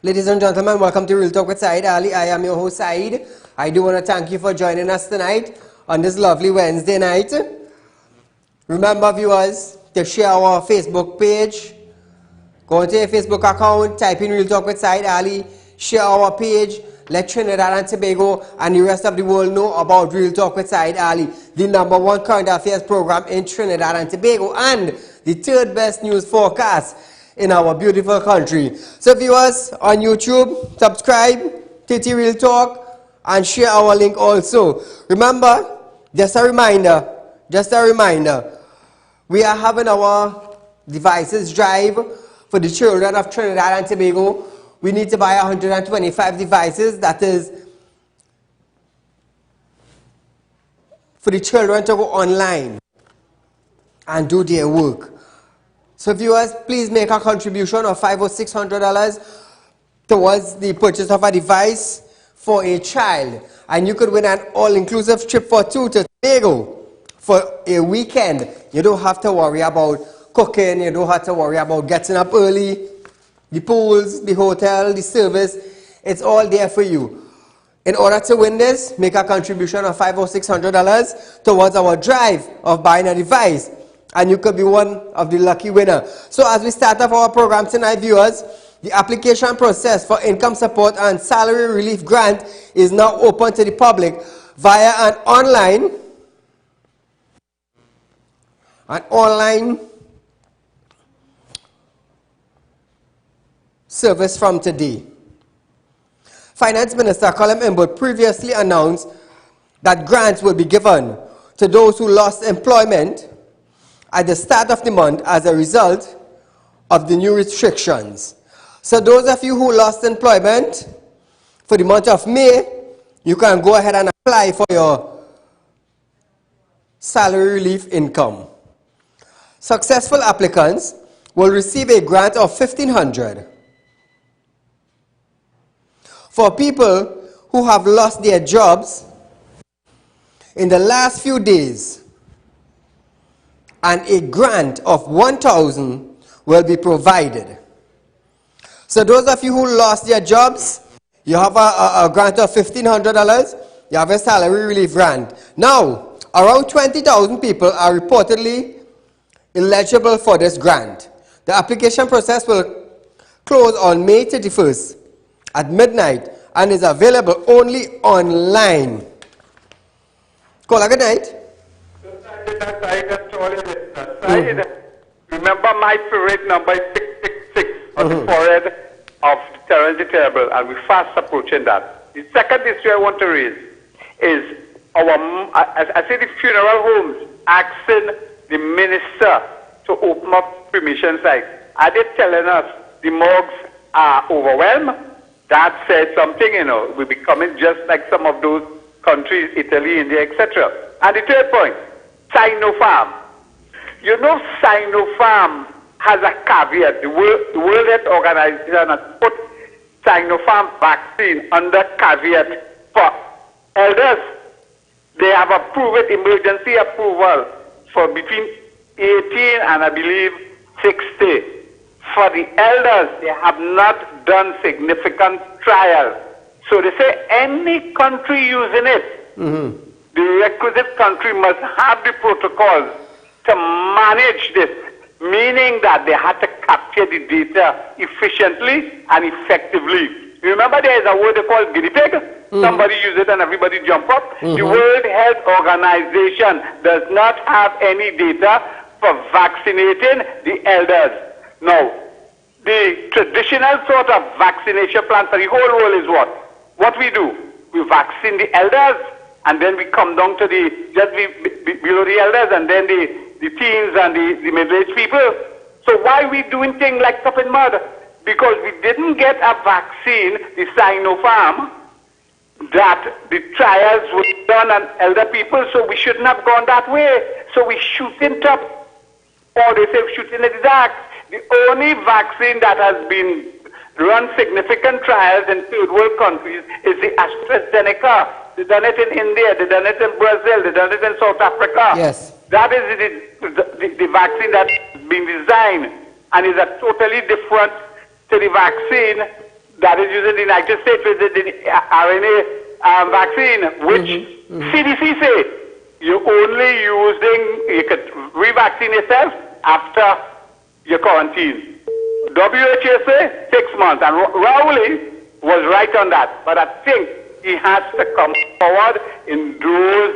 Ladies and gentlemen, welcome to Real Talk with Saieed Ali. I am your host, Saeed. I do want to thank you for joining us tonight on this lovely Wednesday night. Remember, viewers, to share our Facebook page. Go into your Facebook account, type in Real Talk with Saieed Ali, share our page, let Trinidad and Tobago and the rest of the world know about Real Talk with Saieed Ali, the #1 current affairs program in Trinidad and Tobago, and the third best news forecast in our beautiful country. So viewers on YouTube, subscribe, TT Real Talk, and share our link also. Remember, just a reminder, we are having our devices drive for the children of Trinidad and Tobago. We need to buy 125 devices, that is for the children to go online and do their work. So viewers, please make a contribution of $500 or $600 towards the purchase of a device for a child. And you could win an all-inclusive trip for two to Tobago for a weekend. You don't have to worry about cooking, you don't have to worry about getting up early, the pools, the hotel, the service, it's all there for you. In order to win this, make a contribution of $500 or $600 towards our drive of buying a device. And you could be one of the lucky winners. So as we start off our program tonight, viewers, the application process for income support and salary relief grant is now open to the public via an online service from today. Finance Minister Colin Imboud previously announced that grants will be given to those who lost employment at the start of the month as a result of the new restrictions. So those of you who lost employment for the month of May, you can go ahead and apply for your salary relief income. Successful applicants will receive a grant of $1,500. For people who have lost their jobs in the last few days, and a grant of $1,000 will be provided. So those of you who lost their jobs, you have a grant of $1,500, you have a salary relief grant. Now, around 20,000 people are reportedly eligible for this grant. The application process will close on May 31st at midnight and is available only online. Call good night. Remember, my parade number is 666 on the forehead of Terence the Terrible, and we're fast approaching that. The second issue I want to raise is I say the funeral homes asking the minister to open up cremation sites. Are they telling us the morgues are overwhelmed? That says something, we're becoming just like some of those countries, Italy, India, etc. And the third point, Sinopharm. You know, Sinopharm has a caveat. The World Health Organization has put Sinopharm vaccine under caveat for elders. They have approved emergency approval for between 18 and I believe 60. For the elders, they have not done significant trials. So they say any country using it, the requisite country must have the protocols to manage this, meaning that they had to capture the data efficiently and effectively. Remember, there is a word they call guinea pig? Somebody use it and everybody jump up. The World Health Organization does not have any data for vaccinating the elders. Now, the traditional sort of vaccination plan for the whole world is what? What we do? We vaccine the elders, and then we come down to just below the elders, and then the teens and the middle-aged people. So why are we doing things like stuff in mud? Because we didn't get a vaccine, the Sinopharm, that the trials were done on elder people, so we shouldn't have gone that way. So we shoot in top, or they say shoot in the dark. The only vaccine that has been run significant trials in third world countries is the AstraZeneca. They done it in India, they done it in Brazil, they done it in South Africa. Yes. That is the vaccine that's been designed and is a totally different to the vaccine that is used in the United States with the RNA vaccine, which CDC say you could re-vaccine yourself after your quarantine. WHO say 6 months, and Rowley was right on that. But I think he has to come forward in those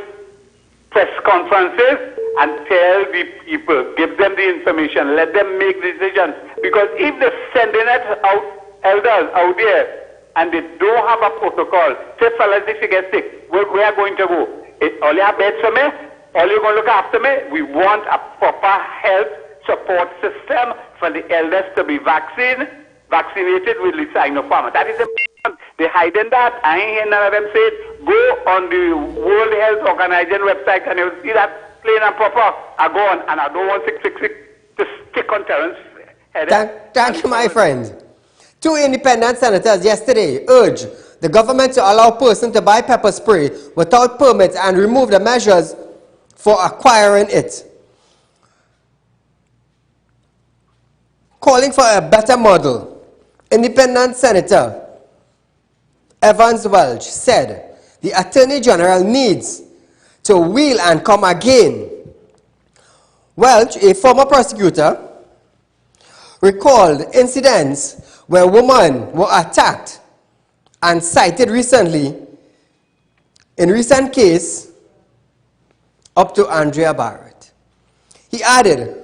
press conferences and tell the people, give them the information, let them make decisions. Because if they're sending it out, elders out there, and they don't have a protocol, say fellas, if you get sick, where are going to go? All you have beds for me? All you're going to look after me? We want a proper health support system for the elders to be vaccinated with the Sinopharm. That is important. They're hiding that. I ain't hear none of them say it. Go on the World Health Organization website and you'll see that plain and proper. I go on, and I don't want 666 to stick on Terrence's head. Thank you, my friend. 2 independent senators yesterday urged the government to allow persons to buy pepper spray without permits and remove the measures for acquiring it. Calling for a better model, Independent Senator Evans Welch said the Attorney General needs to wheel and come again. Welch, a former prosecutor, recalled incidents where women were attacked and cited recently, in recent case, up to Andrea Barrett. He added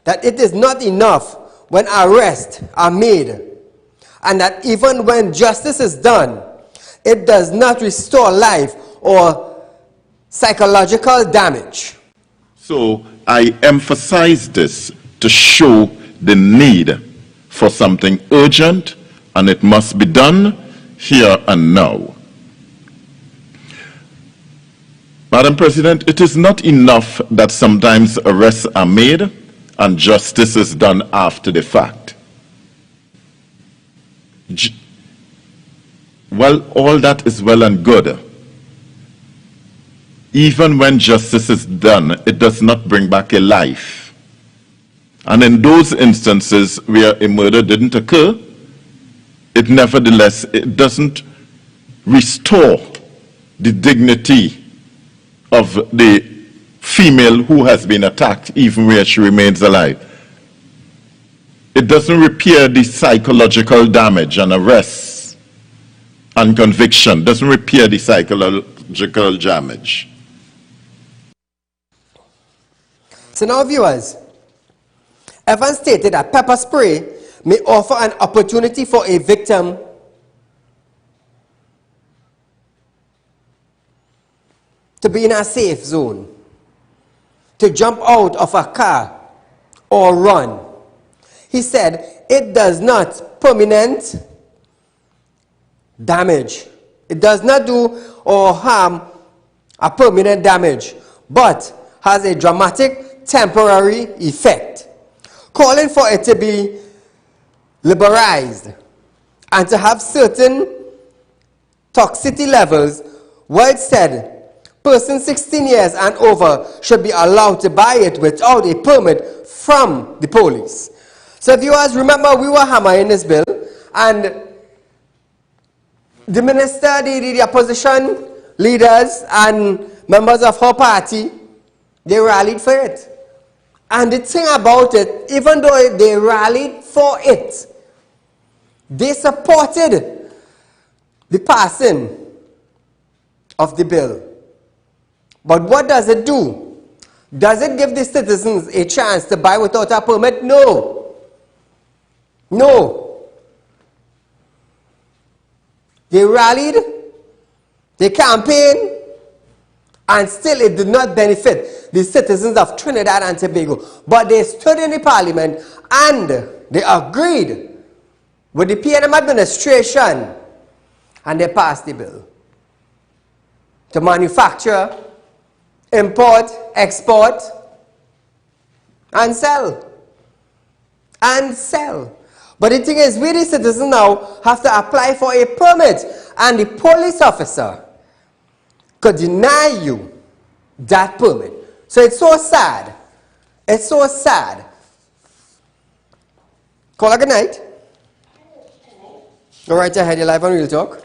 that it is not enough when arrests are made, and that even when justice is done, it does not restore life or psychological damage. So I emphasize this to show the need for something urgent, and it must be done here and now. Madam President, it is not enough that sometimes arrests are made and justice is done after the fact. Well, all that is well and good. Even when justice is done, it does not bring back a life. And in those instances where a murder didn't occur, it nevertheless, it doesn't restore the dignity of the female who has been attacked, even where she remains alive. It doesn't repair the psychological damage and arrests and conviction. Doesn't repair the psychological damage. So now, viewers, Evans stated that pepper spray may offer an opportunity for a victim to be in a safe zone, to jump out of a car or run. He said it does not permanent damage. It does not do or harm a permanent damage, but has a dramatic temporary effect. Calling for it to be liberalized and to have certain toxicity levels, White said persons 16 years and over should be allowed to buy it without a permit from the police. So viewers, remember we were hammering this bill, and the minister, the opposition leaders and members of her party, they rallied for it. And the thing about it, even though they rallied for it, they supported the passing of the bill. But what does it do? Does it give the citizens a chance to buy without a permit? No. No. They rallied, they campaigned, and still it did not benefit the citizens of Trinidad and Tobago. But they stood in the parliament and they agreed with the PNM administration and they passed the bill to manufacture, import, export, and sell. And sell. But the thing is, we the citizens now have to apply for a permit, and the police officer could deny you that permit. So it's so sad. It's so sad. Call a good night. All right ahead, you're live on Real Talk.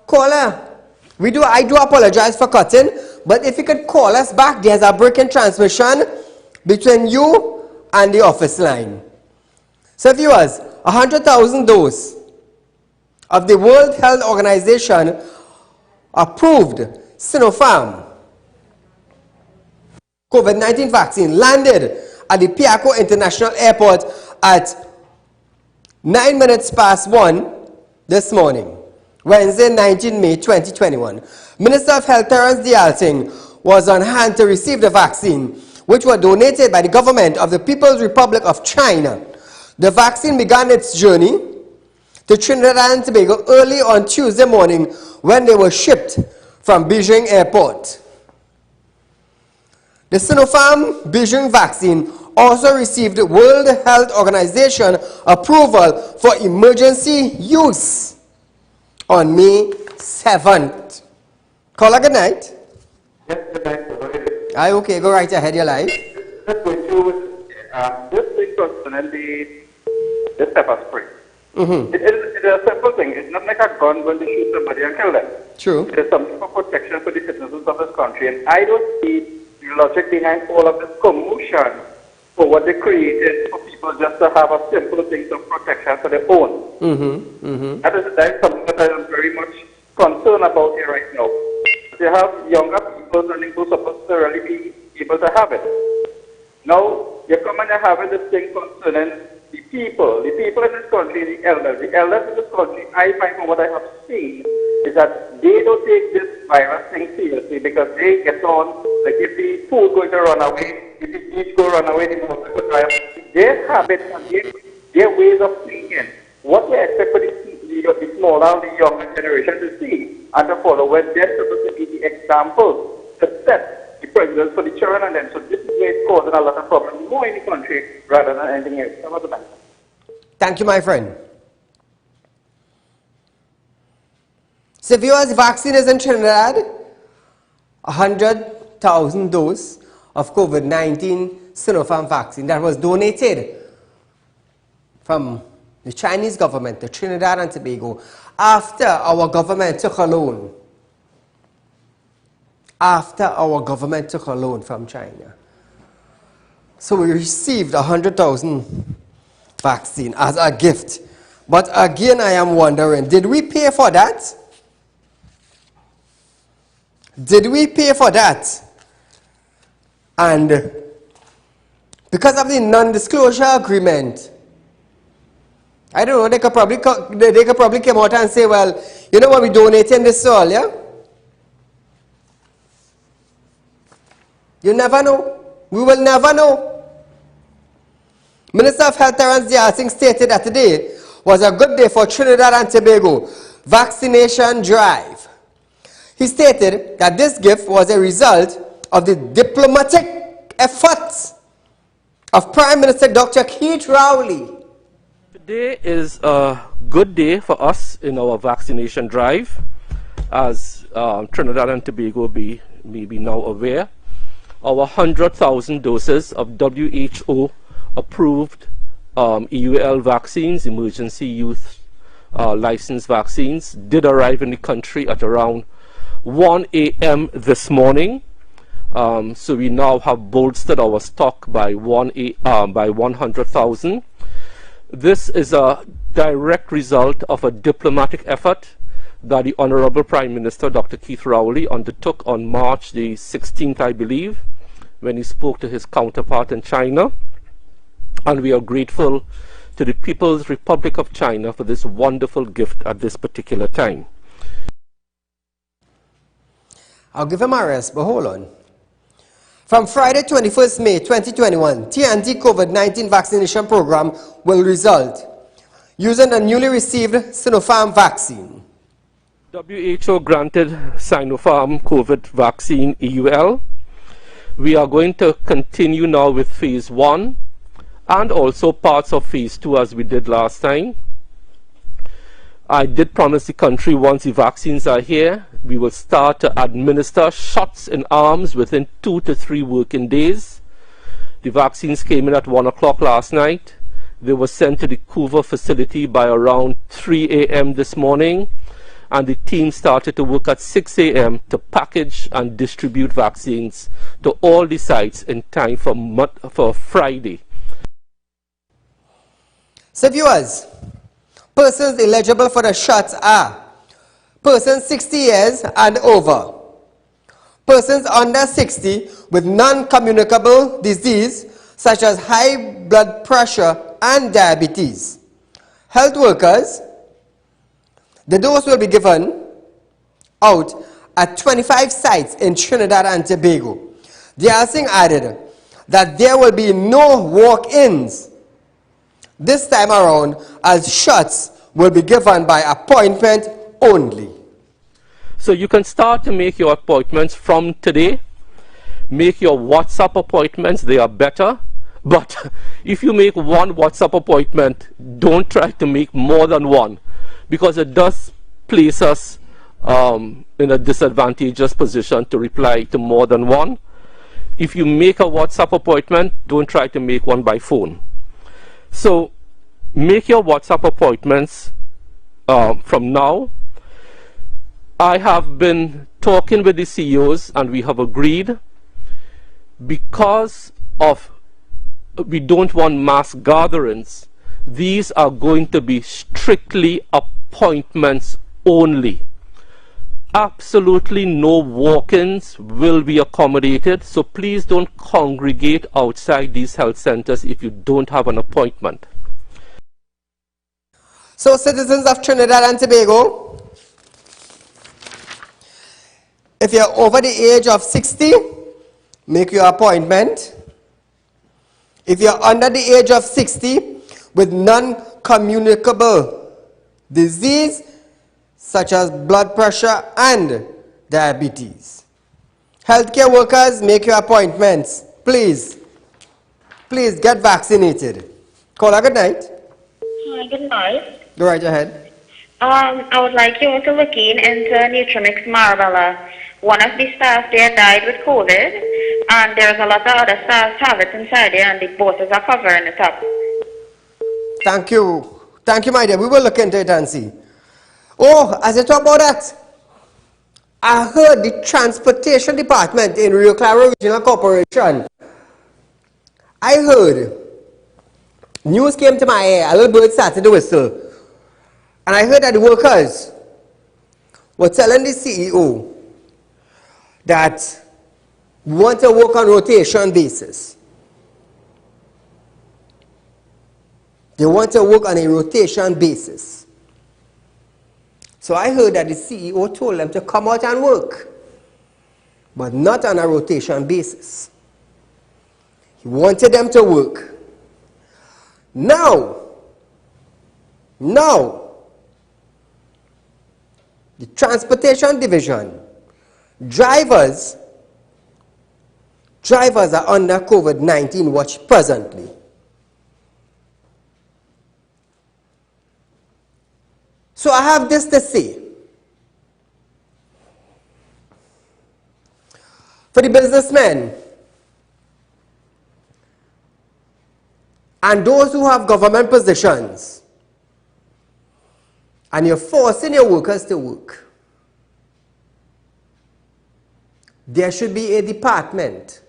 Caller, I do apologize for cutting, but if you could call us back, there's a break in transmission between you and the office line. So viewers, 100,000 doses of the World Health Organization approved Sinopharm COVID-19 vaccine landed at the Piaco International Airport at 1:09 this morning, Wednesday, 19 May 2021. Minister of Health Terence Dialting was on hand to receive the vaccine, which was donated by the government of the People's Republic of China. The vaccine began its journey to Trinidad and Tobago early on Tuesday morning when they were shipped from Beijing Airport. The Sinopharm Beijing vaccine also received the World Health Organization approval for emergency use on May 7th. Caller, good night. Yes, good night. Aye, okay, go right ahead, you're live. Just going to just thing concerning the pepper spray. It is a simple thing. It's not like a gun going to shoot somebody and kill them. True. It is something for protection for the citizens of this country. And I don't see the logic behind all of this commotion for what they created for people just to have a simple thing of protection for their own. That is something that I am very much concerned about here right now. They have younger people and who are supposed to really be able to have it. Now, you come and you're having this thing concerning the people in this country, the elders. The elders in this country, I find from what I have seen, is that they don't take this virus thing seriously because they get on, like if the food going to run away, if the beach go run away, the water go dry up. Their habits and their ways of thinking, what they expect for the smaller and the younger generation to see and to follow, when they're supposed to be the example to set the precedents for the children and them. So this is where it's causing a lot of problems more in the country rather than anything else. Some of the Thank you, my friend. So viewers, vaccine is in Trinidad. 100,000 doses of COVID-19 Sinopharm vaccine that was donated from the Chinese government to Trinidad and Tobago after our government took a loan. After our government took a loan from China. So we received 100,000 vaccine as a gift. But again, I am wondering, did we pay for that? Did we pay for that? And because of the non-disclosure agreement, I don't know, they could probably come out and say, well, you know what, we're donating this all, yeah? You never know. We will never know. Minister of Health Terence Dialting stated that today was a good day for Trinidad and Tobago vaccination drive. He stated that this gift was a result of the diplomatic efforts of Prime Minister Dr. Keith Rowley. Today is a good day for us in our vaccination drive, as Trinidad and Tobago may be now aware. Our 100,000 doses of WHO approved EUL vaccines, emergency use licensed vaccines, did arrive in the country at around 1 a.m. this morning. So we now have bolstered our stock by 100,000. This is a direct result of a diplomatic effort that the Honorable Prime Minister Dr. Keith Rowley undertook on March the 16th, I believe, when he spoke to his counterpart in China. And we are grateful to the People's Republic of China for this wonderful gift at this particular time. I'll give him a rest, but hold on. From Friday 21st May 2021, TNT COVID-19 vaccination program will result using a newly received Sinopharm vaccine. WHO granted Sinopharm COVID vaccine EUL. We are going to continue now with phase 1 and also parts of phase 2 as we did last time. I did promise the country once the vaccines are here, we will start to administer shots in arms within 2 to 3 working days. The vaccines came in at 1 o'clock last night. They were sent to the Coover facility by around 3 a.m. this morning, and the team started to work at 6 a.m. to package and distribute vaccines to all the sites in time for Friday. So viewers, persons eligible for the shots are persons 60 years and over, persons under 60 with non-communicable disease such as high blood pressure and diabetes, health workers. The dose will be given out at 25 sites in Trinidad and Tobago. The also added that there will be no walk-ins this time around, as shots will be given by appointment only. So you can start to make your appointments from today. Make your WhatsApp appointments, they are better. But if you make one WhatsApp appointment, don't try to make more than one, because it does place us in a disadvantageous position to reply to more than one. If you make a WhatsApp appointment, don't try to make one by phone. So make your WhatsApp appointments from now. I have been talking with the CEOs and we have agreed, because of we don't want mass gatherings, these are going to be strictly appointments only. Absolutely no walk-ins will be accommodated, so please don't congregate outside these health centers if you don't have an appointment. So citizens of Trinidad and Tobago, if you're over the age of 60, make your appointment. If you're under the age of 60 with non-communicable disease such as blood pressure and diabetes. Healthcare workers, make your appointments. Please get vaccinated. Caller, good night. Hi, good night. Go right ahead. I would like you to look into Nutrimix Marabella. One of the staff there died with COVID, and there's a lot of other staff have it inside there, and the bosses are covering it up. Thank you. Thank you, my dear. We will look into it and see. Oh, as you talk about that, I heard the transportation department in Rio Claro Regional Corporation. I heard news came to my ear, a little bird started to whistle, and I heard that the workers were telling the CEO that we want to work on rotation basis. They want to work on a rotation basis. So I heard that the CEO told them to come out and work, but not on a rotation basis. He wanted them to work. Now, the transportation division, drivers are under COVID-19 watch presently. So I have this to say. For the businessmen and those who have government positions, and you're forcing your workers to work, there should be a department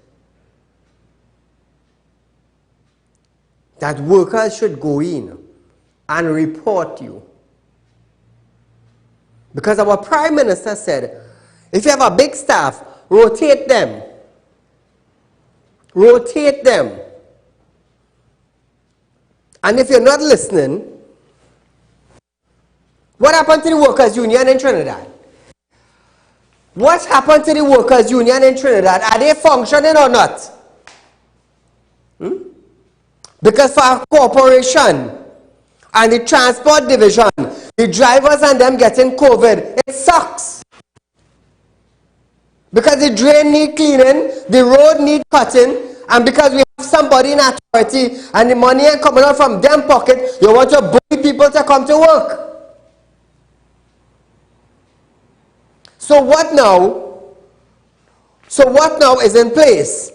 that workers should go in and report you. Because our Prime Minister said, if you have a big staff, rotate them. Rotate them. And if you're not listening, what happened to the Workers' Union in Trinidad? What happened to the Workers' Union in Trinidad? Are they functioning or not? Because for our corporation and the transport division, the drivers and them getting COVID, it sucks. Because the drain need cleaning, the road need cutting, and because we have somebody in authority and the money ain't coming out from them pocket, you want to bully people to come to work. So what now? So what now is in place?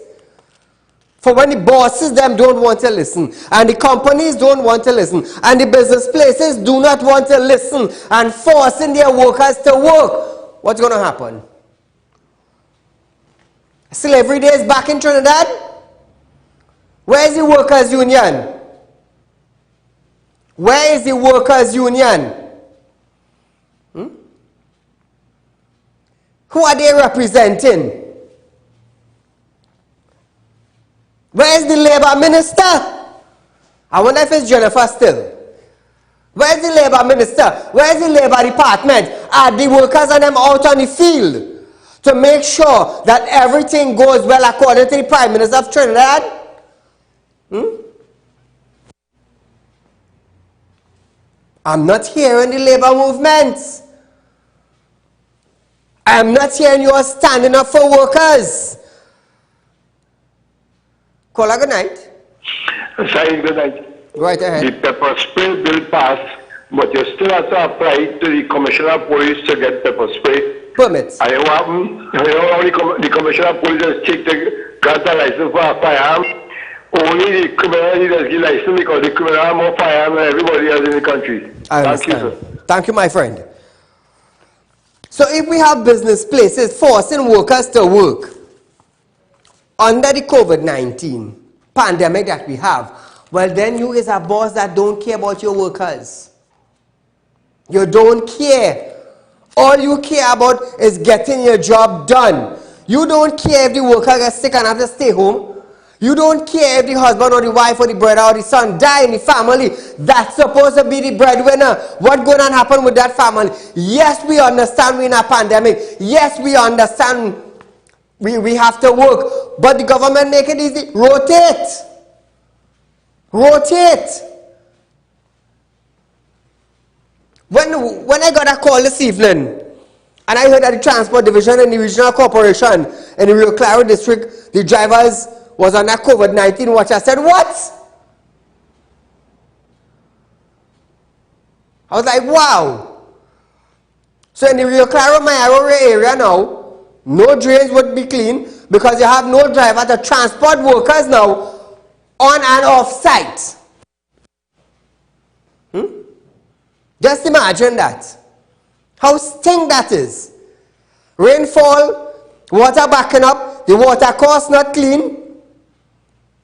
For when the bosses them don't want to listen, and the companies don't want to listen, and the business places do not want to listen, and forcing their workers to work, what's going to happen? Slavery days back in Trinidad? Where is the workers' union? Where is the workers' union? Who are they representing? Where is the labor minister? I wonder if it's Jennifer still. Where is the labor minister? Where is the labor department? Are the workers and them out on the field to make sure that everything goes well according to the Prime Minister of Trinidad? I'm not hearing the labor movements. I'm not hearing you standing up for workers. Caller, good night. Saieed, good night. Go right ahead. The pepper spray bill passed, but you still have to apply to the Commissioner of Police to get pepper spray Permits. And you know what happened? You know how the Commissioner of Police just take the grant a license for a firearm? Only the criminal does get license because the criminal have more firearms than everybody else in the country. I Thank you, understand. sir. Thank you, my friend. So if we have business places forcing workers to work under the COVID-19 pandemic that we have, well then you is a boss that don't care about your workers. You don't care. All you care about is getting your job done. You don't care if the worker gets sick and have to stay home. You don't care if the husband or the wife or the brother or the son die in the family. That's supposed to be the breadwinner. What's going to happen with that family? Yes, we understand we're in a pandemic. Yes, we understand we have to work. But the government make it easy. Rotate. Rotate. When I got a call this evening, and I heard that the Transport Division and the Regional Corporation in the Rio Claro District, the drivers was on that COVID-19 watch, I said, what? I was like, wow. So in the Rio Claro, Mayaro area now, no drains would be clean because you have no driver to transport workers now on and off site. Just imagine that. How stink that is. Rainfall, water backing up, the water course not clean.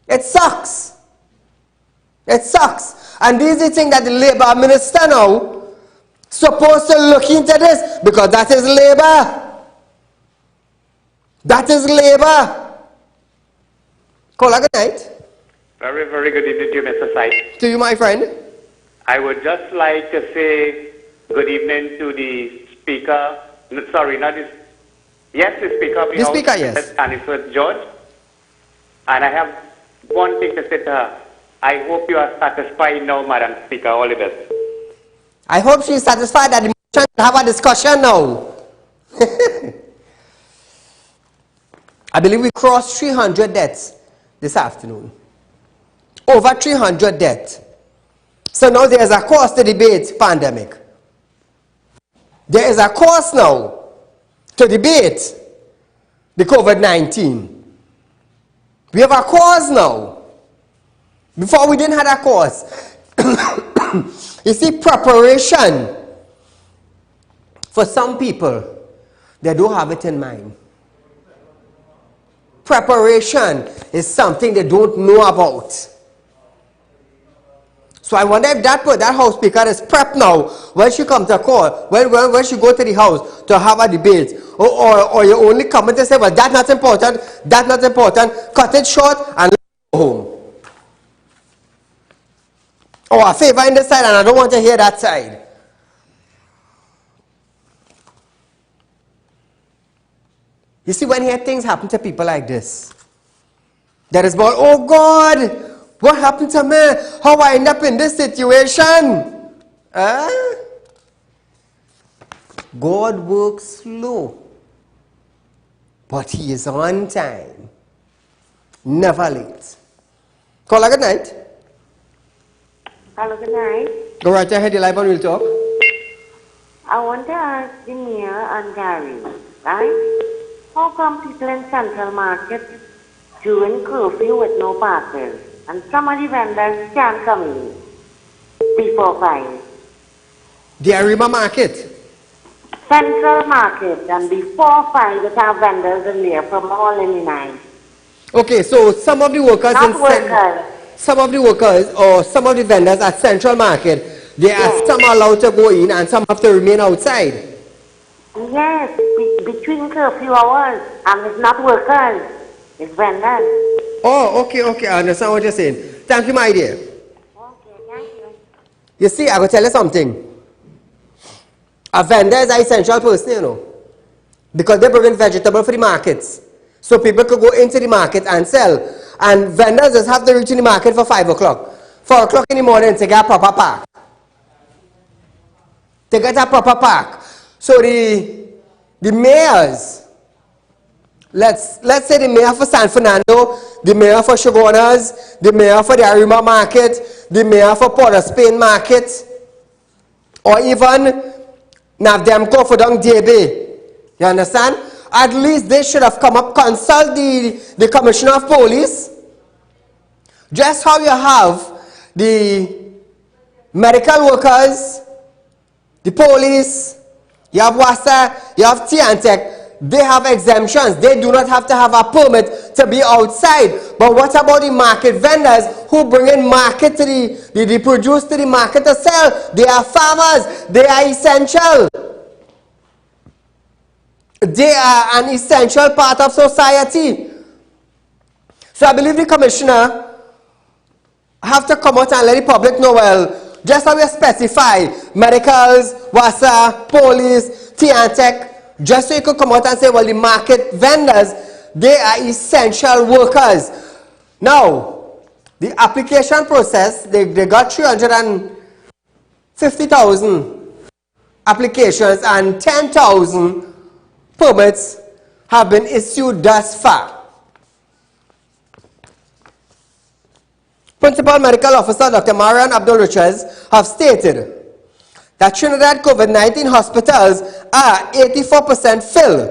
It sucks. It sucks. And this is the thing that the labor minister now supposed to look into this because that is labor. That is labor. Caller, good night. Very, very good evening to you, Mr. Saieed. To you, my friend. I would just like to say good evening to the speaker. Sorry, not this. Yes, the speaker of the House, speaker, yes. And it's George. And I have one thing to say to her. I hope you are satisfied now, Madam Speaker. All the best. I hope she is satisfied that the motion will have a discussion now. I believe we crossed 300 deaths this afternoon. Over 300 deaths. So now there is a course to debate pandemic. There is a course now to debate the COVID-19. We have a cause now. Before we didn't have a cause. You see, preparation for some people, they don't have it in mind. Preparation is something they don't know about. So I wonder if that House Speaker is prepped now when she comes to court, when she go to the House to have a debate, or you only come and say, well, that's not important, cut it short and go home. Oh, I favor in this side and I don't want to hear that side. You see, when things happen to people like this, that is about, oh God, what happened to me? How I end up in this situation? God works slow, but He is on time, never late. Caller, good night. Hello, good night. Go right ahead, you're live on Real Talk. I want to ask the mayor and Gary, right? How come people in Central Market during curfew with no passes, and some of the vendors can't come in before 5? The Arima Market. Central Market, and before 5 they have vendors in there from all in the night. Okay, so some of the workers some of the workers or some of the vendors at Central Market, they are some are allowed to go in and some have to remain outside. Yes, between curfew hours, and it's not workers, it's vendors. Oh, okay, I understand what you're saying. Thank you, my dear. Okay, thank you. You see, I will tell you something. A vendor is an essential person, you know, because they bring in vegetable for the markets. So people could go into the market and sell. And vendors just have to reach in the market for 5 o'clock. 4 o'clock in the morning to get a proper park. To get a proper park. So the mayors, let's say the mayor for San Fernando, the mayor for Shogunas, the mayor for the Arima Market, the mayor for Port of Spain Market, or even Navdemco for Dong DB. You understand? At least they should have come up, consult the Commissioner of Police. Just how you have the medical workers, the police, you have WASA, you have Tiantec, they have exemptions. They do not have to have a permit to be outside. But what about the market vendors who bring in market to the produce to the market to sell? They are farmers. They are essential. They are an essential part of society. So I believe the commissioner have to come out and let the public know, well, just how we specify medicals, WASA, police, Tiantec, just so you could come out and say, well, the market vendors, they are essential workers. Now, the application process, they got 350,000 applications and 10,000 permits have been issued thus far. Principal Medical Officer Dr. Marian Abdul-Richards have stated that Trinidad COVID-19 hospitals are 84% filled,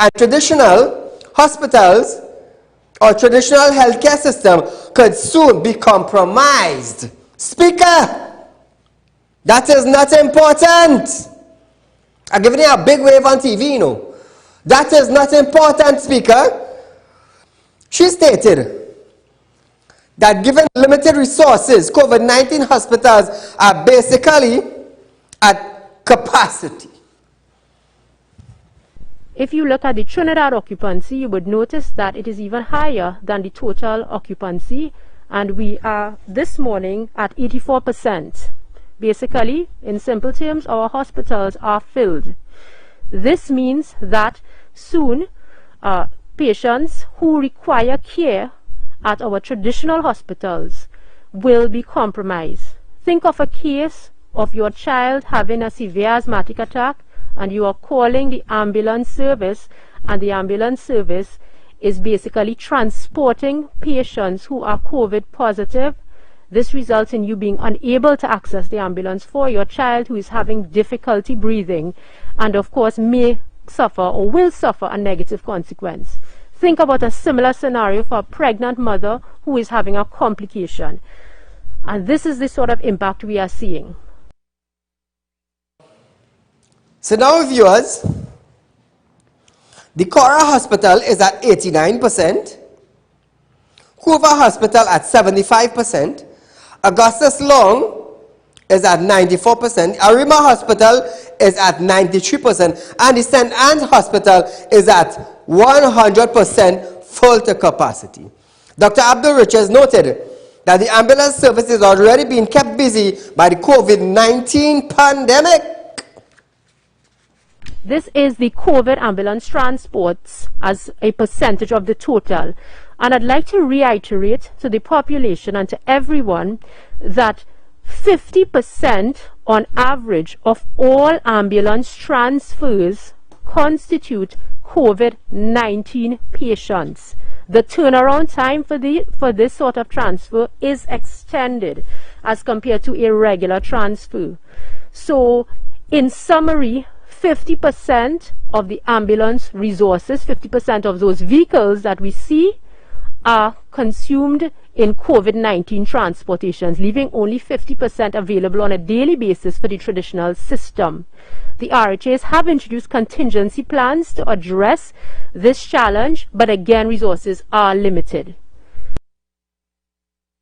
and traditional hospitals or traditional healthcare system could soon be compromised. Speaker, that is not important. I'm giving you a big wave on TV, you know. That is not important, Speaker. She stated that given limited resources, COVID-19 hospitals are basically at capacity. If you look at the Trinidad occupancy, you would notice that it is even higher than the total occupancy, and we are this morning at 84%. Basically, in simple terms, our hospitals are filled. This means that soon patients who require care at our traditional hospitals will be compromised. Think of a case of your child having a severe asthmatic attack, and you are calling the ambulance service, and the ambulance service is basically transporting patients who are COVID positive. This results in you being unable to access the ambulance for your child who is having difficulty breathing, and of course may suffer or will suffer a negative consequence. Think about a similar scenario for a pregnant mother who is having a complication. And this is the sort of impact we are seeing. So now, viewers, the Cora Hospital is at 89%, Hoover Hospital at 75%, Augustus Long is at 94%, Arima Hospital is at 93%, and the St. Anne's Hospital is at 100% full to capacity. Dr. Abdul-Richards noted that the ambulance service is already being kept busy by the COVID-19 pandemic. This is the COVID ambulance transports as a percentage of the total. And I'd like to reiterate to the population and to everyone that 50% on average of all ambulance transfers constitute COVID-19 patients. The turnaround time for this sort of transfer is extended as compared to a regular transfer. So In summary, 50% of the ambulance resources, 50% of those vehicles that we see are consumed in COVID-19 transportations, leaving only 50% available on a daily basis for the traditional system. The RHAs have introduced contingency plans to address this challenge, but again, resources are limited.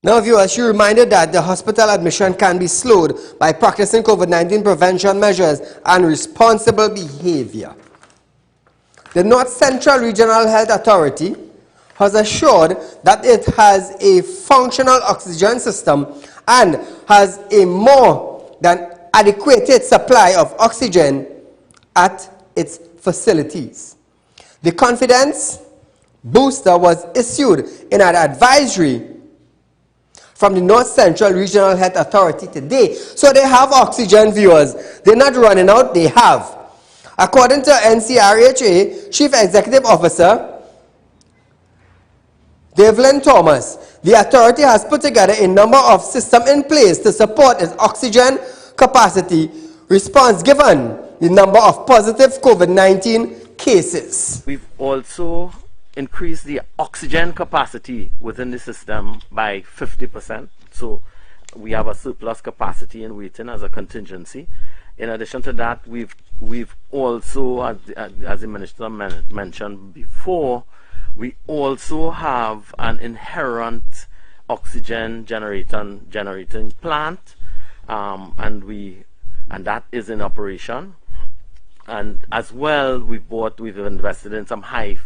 Now, viewers, she reminded that the hospital admission can be slowed by practicing COVID-19 prevention measures and responsible behavior. The North Central Regional Health Authority has assured that it has a functional oxygen system and has a more than adequate supply of oxygen at its facilities. The confidence booster was issued in an advisory from the North Central Regional Health Authority today. So they have oxygen, viewers. They're not running out, they have. According to NCRHA Chief Executive Officer Devlin Thomas, the authority has put together a number of systems in place to support its oxygen capacity response given the number of positive COVID-19 cases. We've also increased the oxygen capacity within the system by 50%. So we have a surplus capacity in waiting as a contingency. In addition to that, we've also, as the Minister mentioned before, we also have an inherent oxygen generating plant, and that is in operation. And as well, we've invested in some high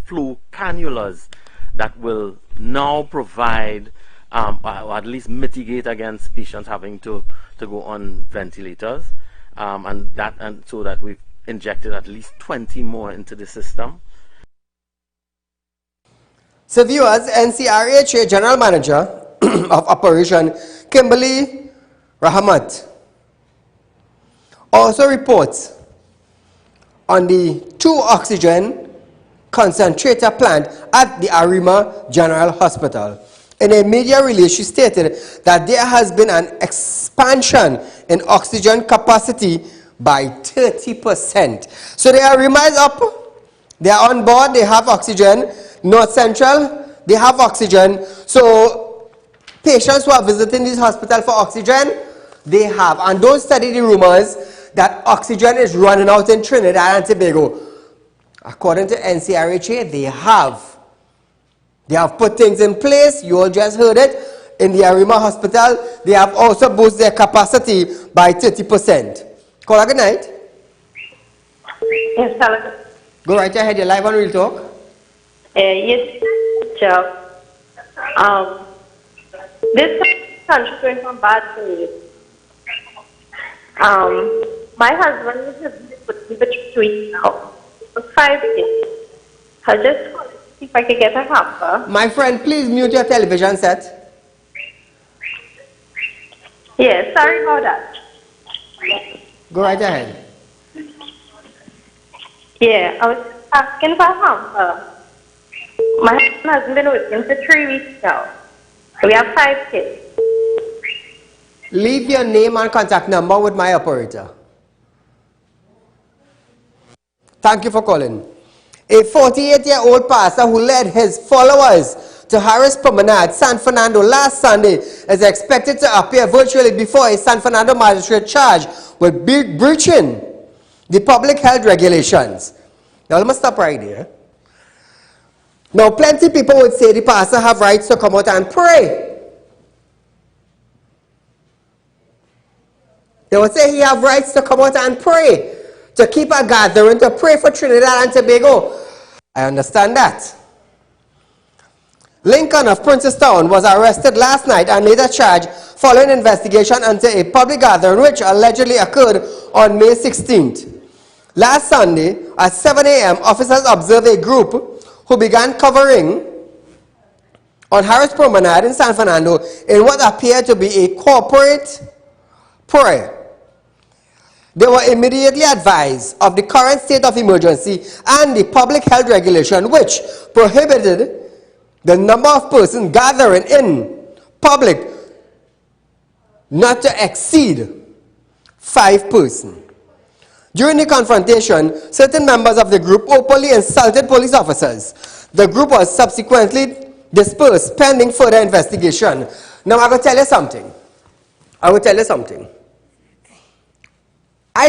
flow cannulas that will now provide or at least mitigate against patients having to go on ventilators, and so that we've injected at least 20 more into the system. So viewers, NCRHA General Manager of Operation Kimberly Rahmat also reports on the 2 oxygen concentrator plant at the Arima General Hospital. In a media release, she stated that there has been an expansion in oxygen capacity by 30%. So the Arima is up, they are on board, they have oxygen. North Central, they have oxygen. So patients who are visiting this hospital for oxygen, they have. And don't study the rumors that oxygen is running out in Trinidad and Tobago. According to NCRHA, they have. They have put things in place. You all just heard it. In the Arima Hospital, they have also boosted their capacity by 30%. Call good night. Yes, hello. Go right ahead. You're live on Real Talk. Yes, Joe. This country going from bad to me. My husband has been put me for 2 weeks now. For 5 days. I just wanted to see if I could get a hamper. My friend, please mute your television set. Yeah, sorry about that. Go right ahead. Yeah, I was asking for a hamper. My husband hasn't been working for 3 weeks now. We have 5 kids. Leave your name and contact number with my operator. Thank you for calling. A 48-year-old pastor who led his followers to Harris Promenade, San Fernando last Sunday is expected to appear virtually before a San Fernando magistrate charged with breaching the public health regulations. Now let me stop right here. Now, plenty of people would say the pastor have rights to come out and pray. They would say he have rights to come out and pray, to keep a gathering, to pray for Trinidad and Tobago. I understand that. Lincoln of Princestown was arrested last night and later charged following investigation into a public gathering which allegedly occurred on May 16th. Last Sunday at 7 a.m., officers observed a group who began covering on Harris Promenade in San Fernando in what appeared to be a corporate prayer. They were immediately advised of the current state of emergency and the public health regulation which prohibited the number of persons gathering in public not to exceed 5 persons. During the confrontation, certain members of the group openly insulted police officers. The group was subsequently dispersed pending further investigation. Now I will tell you something. I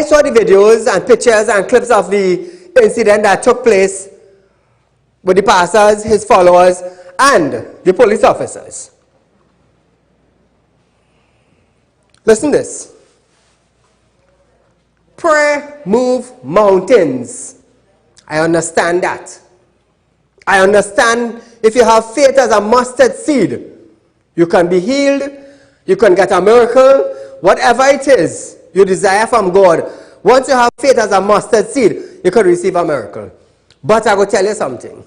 saw the videos and pictures and clips of the incident that took place with the pastors, his followers, and the police officers. Listen to this. Prayer move mountains. I understand that. I understand if you have faith as a mustard seed, you can be healed, you can get a miracle, whatever it is you desire from God. Once you have faith as a mustard seed, you can receive a miracle. But I will tell you something.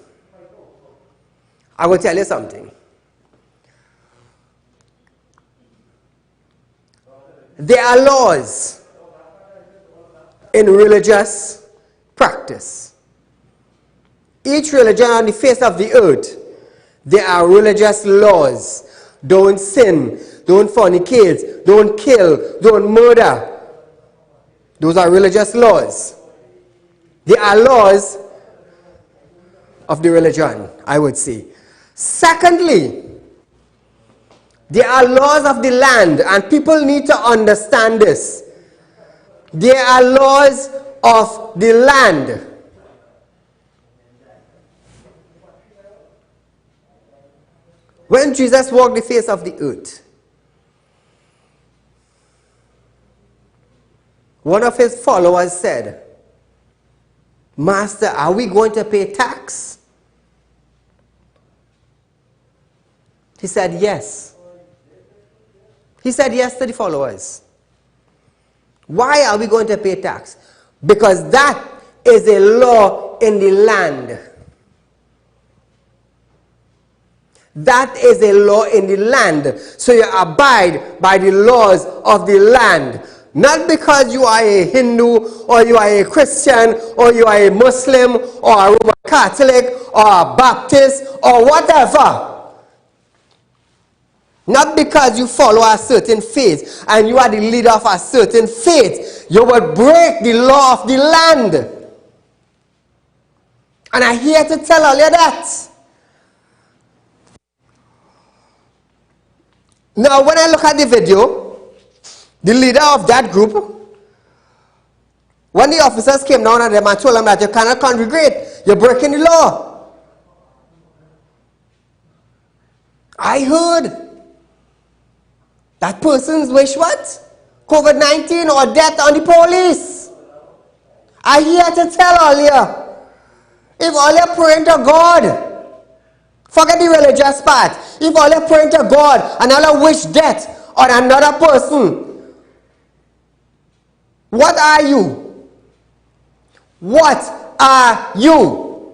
There are laws in religious practice. Each religion on the face of the earth, there are religious laws. Don't sin, don't fornicate, don't kill, don't murder. Those are religious laws. There are laws of the religion, I would say. Secondly, there are laws of the land, and people need to understand this. There are laws of the land. When Jesus walked the face of the earth, one of his followers said, "Master, are we going to pay tax?" He said yes. He said yes to the followers. Why are we going to pay tax? Because that is a law in the land. That is a law in the land. So you abide by the laws of the land. Not because you are a Hindu, or you are a Christian, or you are a Muslim, or a Roman Catholic, or a Baptist, or whatever. Not because you follow a certain faith and you are the leader of a certain faith, you will break the law of the land. And I'm here to tell all you that. Now, when I look at the video, the leader of that group, when the officers came down on them and told them that you cannot congregate, you're breaking the law. I heard that person's wish what? COVID-19 or death on the police. I'm here to tell all you, if all you're praying to God, forget the religious part. If all you're praying to God and all you wish death on another person, what are you? What are you?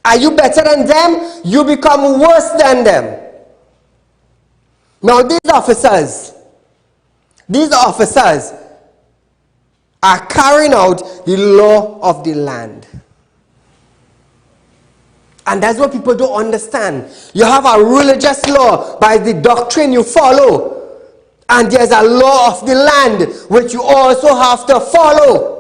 Are you better than them? You become worse than them. Now these officers are carrying out the law of the land. And that's what people don't understand. You have a religious law by the doctrine you follow. And there's a law of the land which you also have to follow.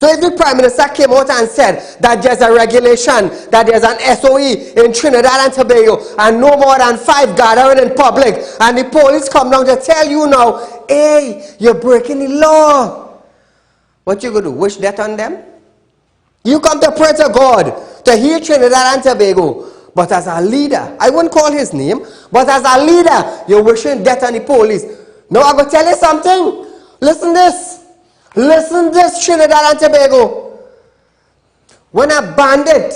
So if the Prime Minister came out and said that there's a regulation, that there's an SOE in Trinidad and Tobago, and no more than 5 gathering in public, and the police come down to tell you now, hey, you're breaking the law. What you going to do? Wish death on them? You come to pray to God, to heal Trinidad and Tobago, but as a leader, I wouldn't call his name, but as a leader, you're wishing death on the police. Now I'm going to tell you something. Listen this. Listen this, Trinidad and Tobago. When a bandit,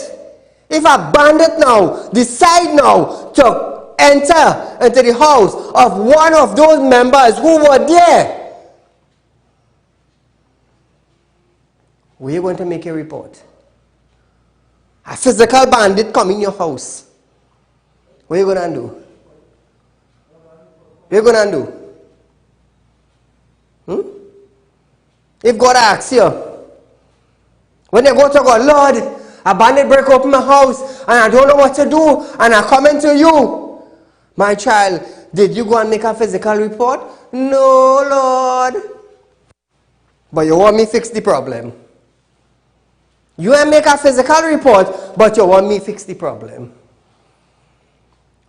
if a bandit now decide now to enter into the house of one of those members who were there, we're going to make a report. A physical bandit come in your house. What are you going to do? What are you going to do? If God asks you, when you go to God, Lord, a bandit break open my house and I don't know what to do and I come into you, my child, Did you go and make a physical report? No, Lord. But you want me to fix the problem. You ain't make a physical report, but you want me to fix the problem.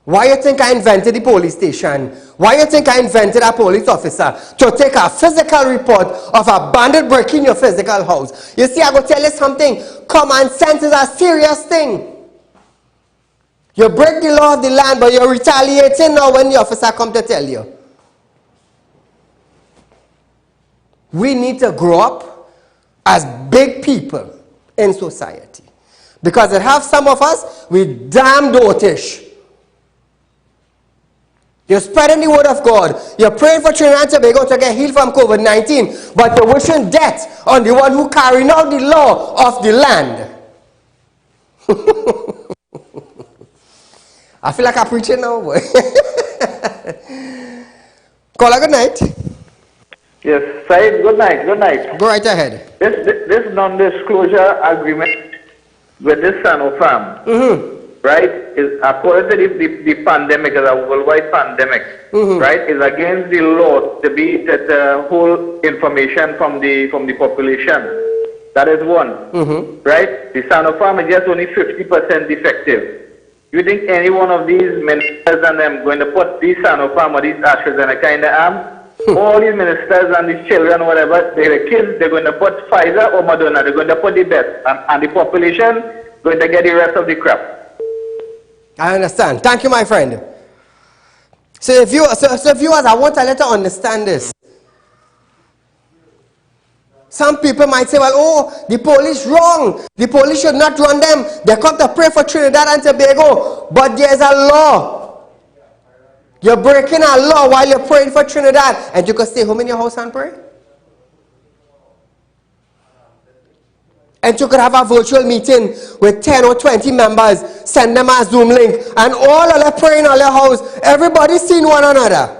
Why you think I invented the police station? Why you think I invented a police officer to take a physical report of a bandit breaking your physical house? You see, I go tell you something. Common sense is a serious thing. You break the law of the land, but you're retaliating now when the officer come to tell you. We need to grow up as big people in society. Because it have some of us, we damn dotish. You're spreading the word of God. You're praying for Trinidad and Tobago to get healed from COVID-19, but you're wishing death on the one who carrying out the law of the land. I feel like I'm preaching now, boy. Call a good night. Yes, Said, good night, good night. Go right ahead. This non-disclosure agreement with this Sanofarm, right, is according to the pandemic, is a worldwide pandemic, right, is against the law to hold information from the population. That is one, right? The Sanofarm is just only 50% effective. You think any one of these ministers and them going to put these Sanofarm or these AstraZeneca in the arm? All these ministers and these children, whatever, the kids, they're going to put Pfizer or Moderna. They're going to put the best, and the population going to get the rest of the crap. I understand. Thank you, my friend. So viewers, I want to let you understand this. Some people might say, well, oh, the police wrong. The police should not run them. They come to pray for Trinidad and Tobago. But there's a law. You're breaking a law while you're praying for Trinidad. And you can stay home in your house and pray. And you could have a virtual meeting with 10 or 20 members. Send them a Zoom link. And all of them praying in your house. Everybody seeing one another.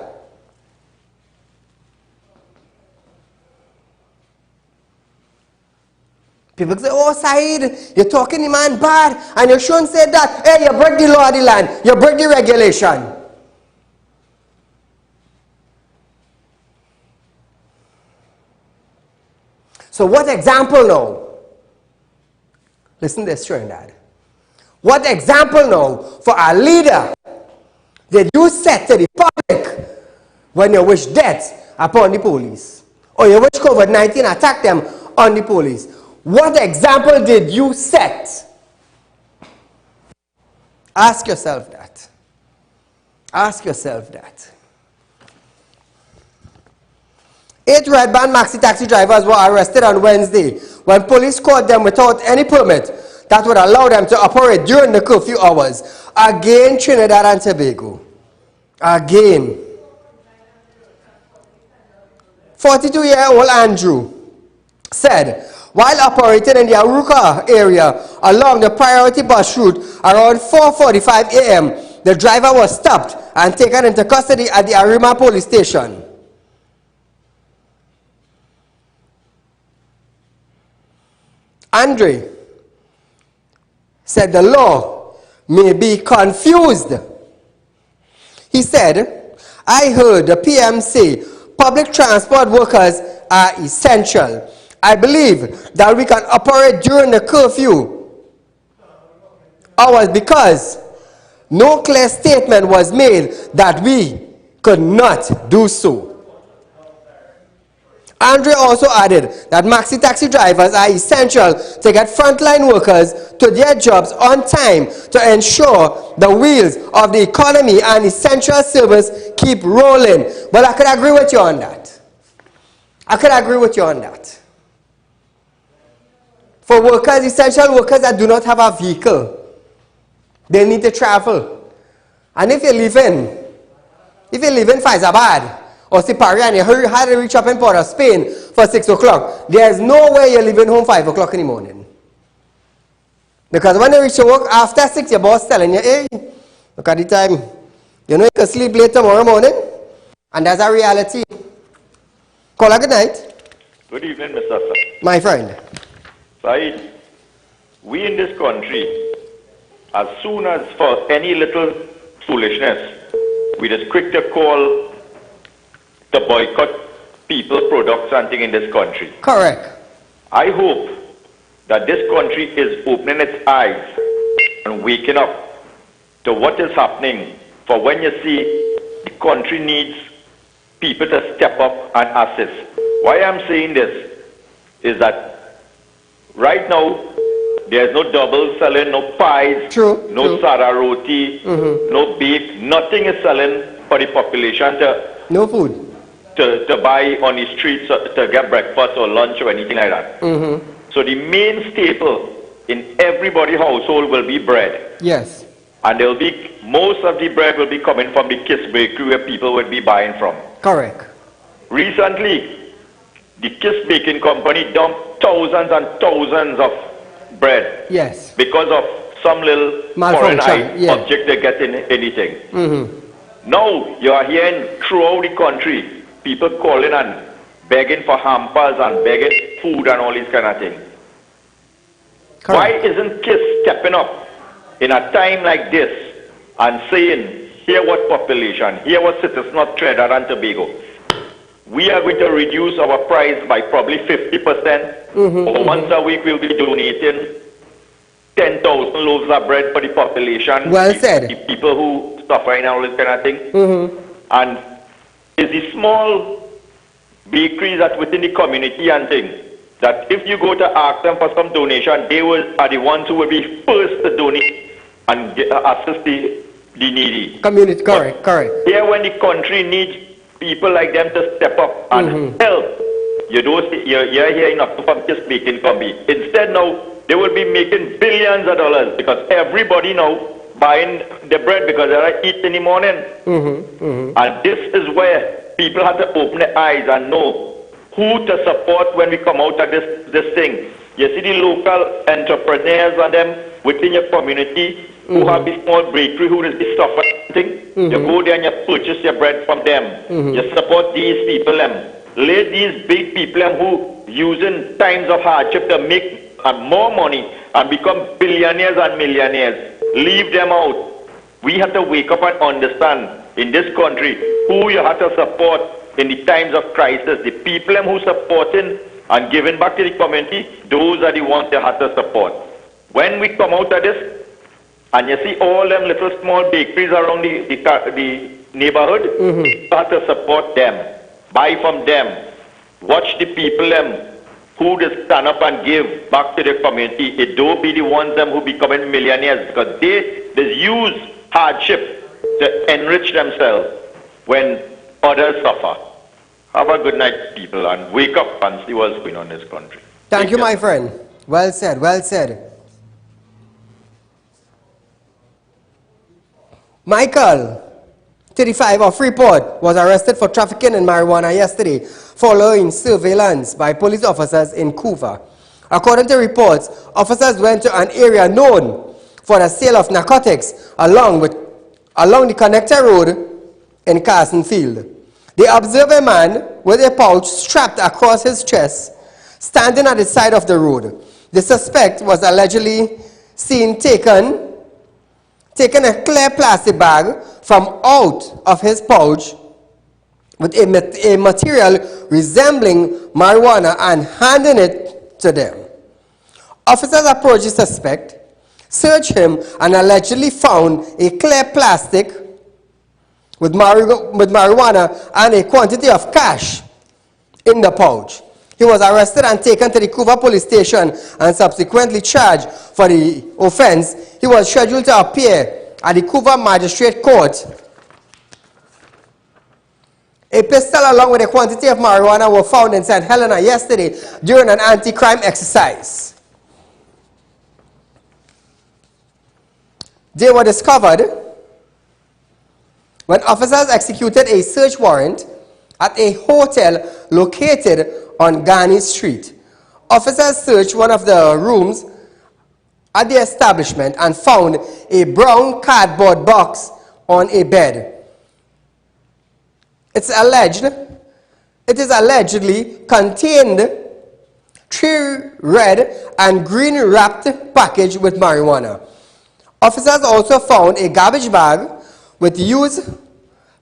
People say, oh, Saeed, you're talking the man bad, and you shouldn't say that. Hey, you break the law of the land. You break the regulation. So what example now? Listen to this, Trinidad. What example now for a leader did you set to the public when you wish death upon the police? Or you wish COVID-19 attack them on the police? What example did you set? Ask yourself that. Ask yourself that. 8 red band maxi taxi drivers were arrested on Wednesday when police caught them without any permit that would allow them to operate during the curfew hours. Again, Trinidad and Tobago. Again. 42-year-old Andrew said, while operating in the Aruka area along the priority bus route around 4:45 a.m., the driver was stopped and taken into custody at the Arima police station. Andre said the law may be confused. He said, I heard the PM say public transport workers are essential. I believe that we can operate during the curfew hours because no clear statement was made that we could not do so. Andre also added that maxi taxi drivers are essential to get frontline workers to their jobs on time to ensure the wheels of the economy and essential service keep rolling. But I could agree with you on that. I could agree with you on that. For workers, essential workers that do not have a vehicle, they need to travel. And if you live in Faizabad or Sipari and you hurry hard to reach up in Port of Spain for 6 o'clock, there's no way you're leaving home 5 o'clock in the morning. Because when you reach your work after 6, your boss telling you, hey, look at the time. You know you can sleep late tomorrow morning. And that's a reality. Call a good night. Good evening, Mr. Sir. My friend. Saeed, we in this country, as soon as for any little foolishness, we just quick to call to boycott people, products, and things in this country. Correct. I hope that this country is opening its eyes and waking up to what is happening. For when you see the country needs people to step up and assist. Why I'm saying this is that right now there's no double selling, no pies, no sada roti, no beef. Nothing is selling for the population no food to buy on the streets to get breakfast or lunch or anything like that. So the main staple in everybody's household will be bread. Yes. And there'll be most of the bread will be coming from the Kiss Bakery where people would be buying from. Correct. Recently, the Kiss Baking Company dumped thousands and thousands of bread. Yes. Because of some little foreign object they get in anything. Now you are hearing throughout the country people calling and begging for hampers and begging food and all these kind of things. Why isn't Kiss stepping up in a time like this and saying, here what population, here what citizens of Trinidad and Tobago, we are going to reduce our price by probably 50%, or once a week we'll be donating 10,000 loaves of bread for the population, well said. The people who suffer and all this kind of thing. And it's the small bakeries that within the community and things, that if you go to ask them for some donation, they are the ones who will be first to donate and assist the needy. Community, correct. Here when the country needs people like them to step up and help, you're hearing nothing from Kiss Baking Company. Instead now, they will be making billions of dollars because everybody now buying the bread because they are eat in the morning. And this is where people have to open their eyes and know who to support when we come out of this thing. You see the local entrepreneurs and them within your community who have the small bakery who is the suffering. You go there and you purchase your bread from them. You support these people, let these big people who using times of hardship to make more money and become billionaires and millionaires. Leave them out. We have to wake up and understand in this country who you have to support in the times of crisis. The people who supporting and giving back to the community, those are the ones you have to support. When we come out of this, and you see all them little small bakeries around the neighborhood, you have to support them, buy from them, watch the people who just stand up and give back to the community. It don't be the ones who becoming millionaires because they use hardship to enrich themselves when others suffer. Have a good night, people, and wake up and see what's going on in this country. Thank you, my friend. Well said, well said. Michael, 35 of Freeport, was arrested for trafficking in marijuana yesterday following surveillance by police officers in Couva. According to reports, officers went to an area known for the sale of narcotics along the connector road in Carson Field. They observed a man with a pouch strapped across his chest standing at the side of the road. The suspect was allegedly seen taking a clear plastic bag from out of his pouch with a material resembling marijuana and handing it to them. Officers approached the suspect, searched him, and allegedly found a clear plastic with marijuana and a quantity of cash in the pouch. He was arrested and taken to the Couva police station and subsequently charged for the offense. He was scheduled to appear at the Couva Magistrate Court. A pistol along with a quantity of marijuana were found in St. Helena yesterday during an anti-crime exercise. They were discovered when officers executed a search warrant at a hotel located on Ghani Street. Officers searched one of the rooms at the establishment and found a brown cardboard box on a bed. It is allegedly contained 3 red and green wrapped package with marijuana. Officers also found a garbage bag with used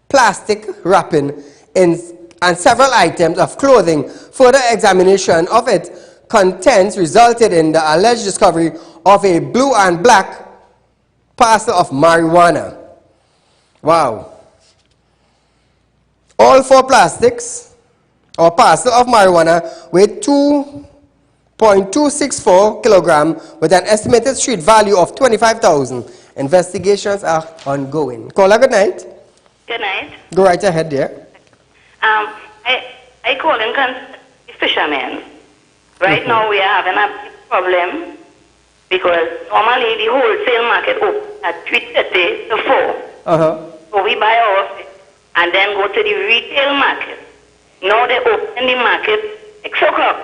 plastic wrapping and several items of clothing. Further examination of its contents resulted in the alleged discovery of a blue and black parcel of marijuana. Wow. All 4 plastics or parcel of marijuana weighed 2.264 kilograms with an estimated street value of 25,000. Investigations are ongoing. Caller, good night. Good night. Go right ahead there. I call in the fishermen. Right now we are having a big problem because normally the wholesale market opens at 3:30 to 4. So we buy our fish and then go to the retail market. Now they open the market 6 o'clock.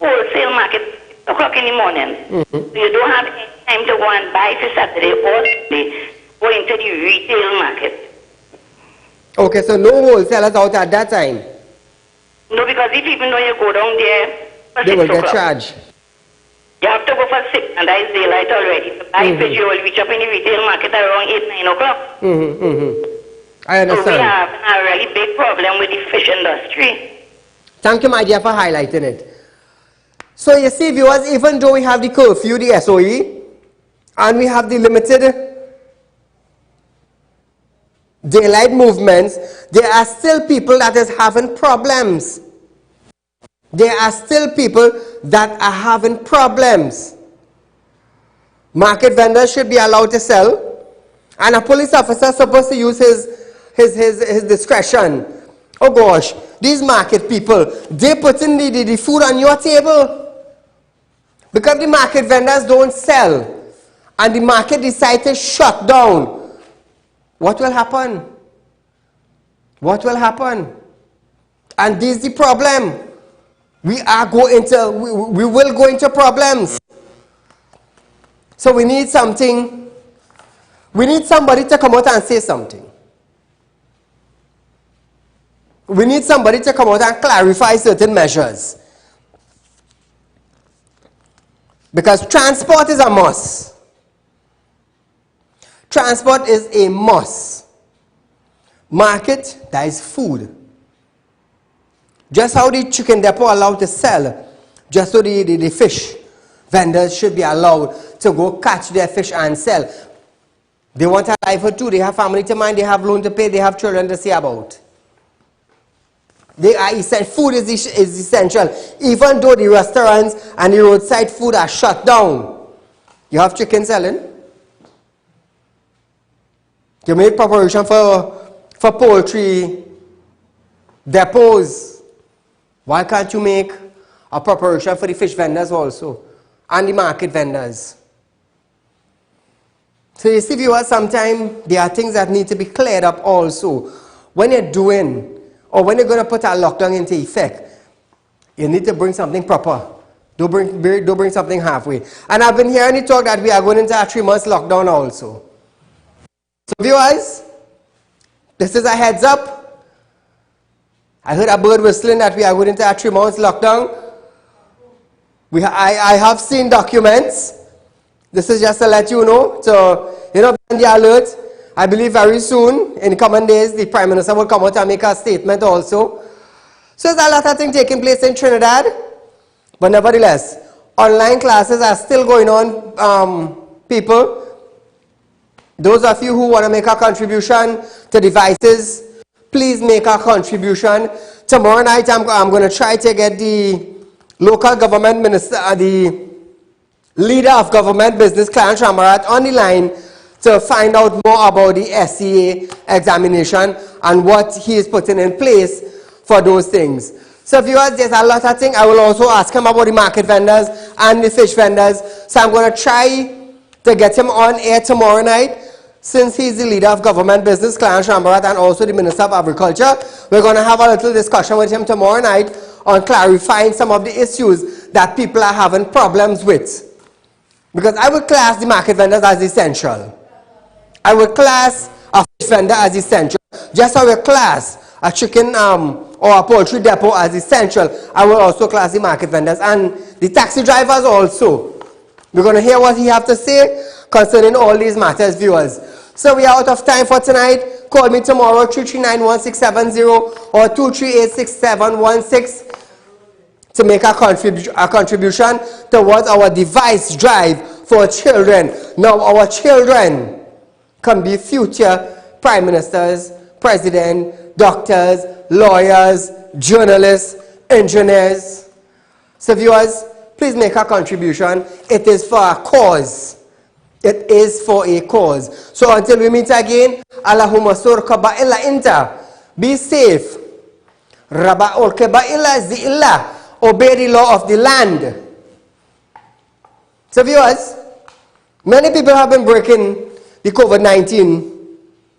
Wholesale market 6 o'clock in the morning. So you don't have any time to go and buy for Saturday or Sunday. Go into the retail market. Okay, so no wholesalers out at that time? No, because if even though you go down there for they 6 will o'clock, get charged. you have to go for 6 and that is daylight already. To buy fish, you will reach up in the retail market around 8, 9 o'clock. I understand. So we have a really big problem with the fish industry. Thank you, my dear, for highlighting it. So you see, viewers, even though we have the curfew, the SOE, and we have the limited daylight movements, there are still people that is having problems. There are still people that are having problems. Market vendors should be allowed to sell, and a police officer is supposed to use his discretion. Oh gosh, these market people, they putting the food on your table. Because the market vendors don't sell, and the market decides to shut down, what will happen? What will happen? And this is the problem. We will go into problems. So we need something. We need somebody to come out and say something. We need somebody to come out and clarify certain measures. Because transport is a must. Transport is a must. Market, that is food. Just how the chicken depot allowed to sell, just so the fish vendors should be allowed to go catch their fish and sell. They want a livelihood too. They have family to mind, they have loan to pay, they have children to see about. They are essential. Food is essential. Even though the restaurants and the roadside food are shut down, you have chicken selling. You make preparation for poultry depots. Why can't you make a preparation for the fish vendors also and the market vendors? So you see, viewers, sometimes there are things that need to be cleared up also. When you're doing or when you're going to put a lockdown into effect, you need to bring something proper. Don't bring something halfway. And I've been hearing the talk that we are going into a 3 months lockdown also. So viewers, this is a heads up. I heard a bird whistling that we are going into a 3 months lockdown. I have seen documents. This is just to let you know. So, be on the alert. I believe very soon, in the coming days, the Prime Minister will come out and make a statement also. So there's a lot of things taking place in Trinidad. But nevertheless, online classes are still going on, people. Those of you who want to make a contribution to devices, please make a contribution. Tomorrow night, I'm going to try to get the local government minister, the leader of government business, Clarence Ramarat, on the line to find out more about the SCA examination and what he is putting in place for those things. So viewers, there's a lot of things. I will also ask him about the market vendors and the fish vendors. So I'm going to try to get him on air tomorrow night. Since he's the leader of government business, Clarence Ramarat, and also the Minister of Agriculture, we're going to have a little discussion with him tomorrow night on clarifying some of the issues that people are having problems with. Because I would class the market vendors as essential. I would class a fish vendor as essential. Just how we class a chicken or a poultry depot as essential, I will also class the market vendors and the taxi drivers also. We're going to hear what he has to say concerning all these matters, viewers. So we are out of time for tonight. call me tomorrow, 339-1670 or 238-6716 to make a contribution towards our device drive for children. Now, our children can be future prime ministers, president, doctors, lawyers, journalists, engineers. So viewers, please make a contribution. It is for a cause. It is for a cause. So until we meet again, Allahumma surka ba'illa inta. Be safe. Raba ulke ba'illa zi'illa. Obey the law of the land. So viewers, many people have been breaking the COVID-19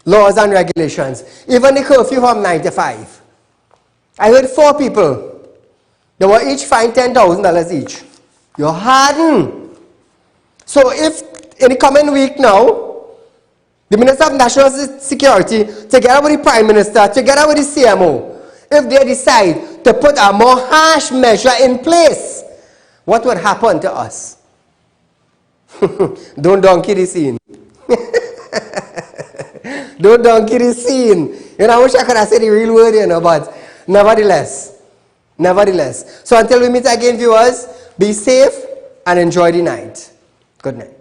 laws and regulations. Even the curfew from 9 to 5. I heard 4 people. They were each fined $10,000 each. You're hardened. So if in the coming week now, the Minister of National Security, together with the Prime Minister, together with the CMO, if they decide to put a more harsh measure in place, what would happen to us? Don't donkey the scene. Don't donkey the scene. You know, I wish I could have said the real word, you know, but nevertheless. So until we meet again, viewers, be safe and enjoy the night. Good night.